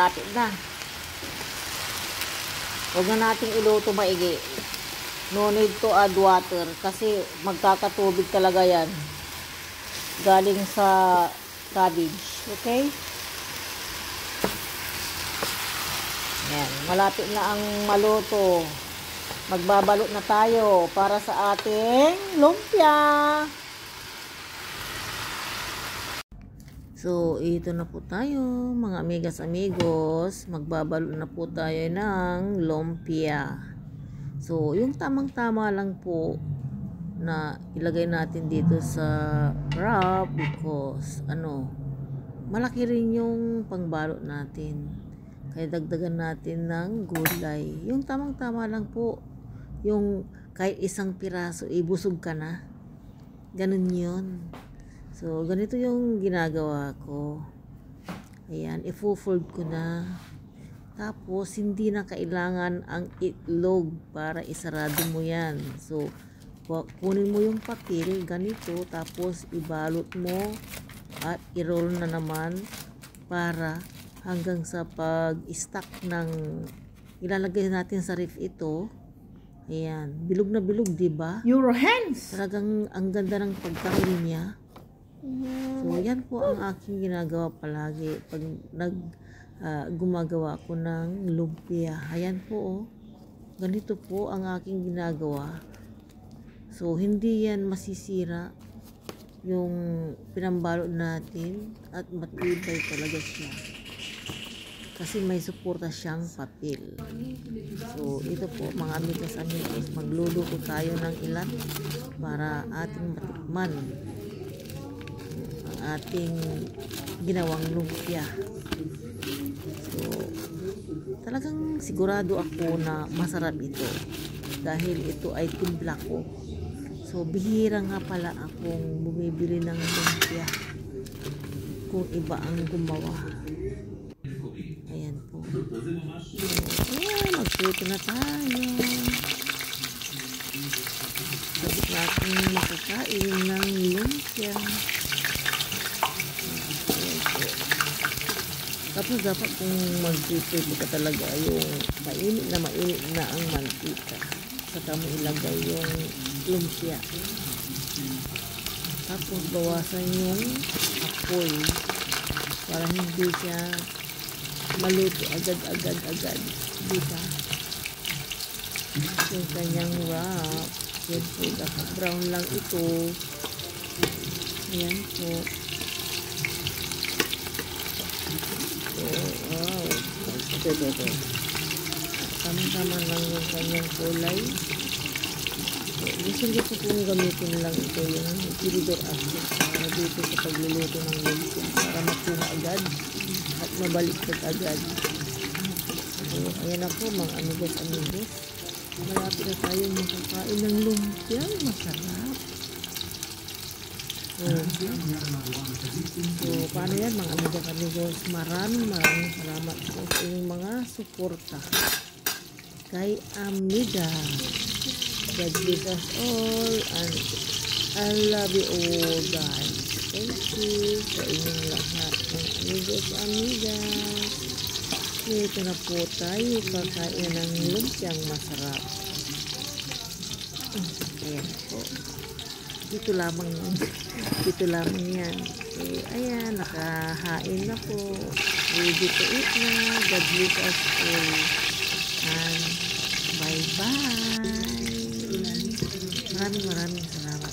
malapit na. Huwag na nating iluto maigi. No need to add water kasi magkakatubig talaga yan. Galing sa cabbage. Okay? Yan. Malapit na ang maluto. Magbabalot na tayo para sa ating lumpia. So, ito na po tayo, mga amigas amigos. Magbabalot na po tayo ng lumpia. So, yung tamang-tama lang po na ilagay natin dito sa wrap because malaki rin yung pangbalot natin. Kaya dagdagan natin ng gulay. Yung tamang-tama lang po. Yung kahit isang piraso, ibusog ka na. Ganun yun. So, ganito yung ginagawa ko. Ayan, i-fold ko na. Tapos, hindi na kailangan ang itlog para isarado mo yan. So, kunin mo yung papel, ganito, tapos ibalot mo at i-roll na naman para hanggang sa pag-stack ng ilalagay natin sa ref ito. Ayan, bilog na bilog, diba? Your hands! Talagang ang ganda ng pagkahil niya. So, yan po ang aking ginagawa palagi pag gumagawa ko ng lumpia. Ayan po, oh. Ganito po ang aking ginagawa. So, hindi yan masisira yung pinambalot natin at matibay talaga siya. Kasi may suporta siyang papel. So, ito po mga amigas, magluluto tayo ng ilan para ating matikman ang ating ginawang lumpia. So, talagang sigurado ako na masarap ito dahil ito ay timpla ko. So, bihira nga pala akong bumibili ng lumpia kung iba ang gumawa. Ayan po. So, magprito na tayo. Sabit natin makakain ng lumpia. Tapos dapat kung mag-prepare ka talaga yung mainit na ang mantika. Saka mo ilagay yung lumpia. Tapos bawasan yung apoy para hindi siya maluto agad. Diba? Yung kanyang wrap. Yan po, dapat brown lang ito. Ayan po. Wow. Ito. Tama-tama lang yung kanyang kulay. Gusto ko pong gamitin lang ito yung tiridor access para dito sa pagluluto ng lumpia para makuha agad at mabaliktad agad. So, ayan na po mga amigos. Malapit na tayo makakain ng lumpia. Masarap. So, paano yan mga amigos? Maraming salamat po sa inyong mga suporta kay Amiga. God bless us all and I love you all guys. Thank you sa inyong lahat ng amigos. Ito na po tayo kakain ng lumpiang masarap. Ayan po. Dito lamang yan. So, ayan, nakahain na po. Ready to eat na. God bless us all. And bye-bye. Maraming salamat.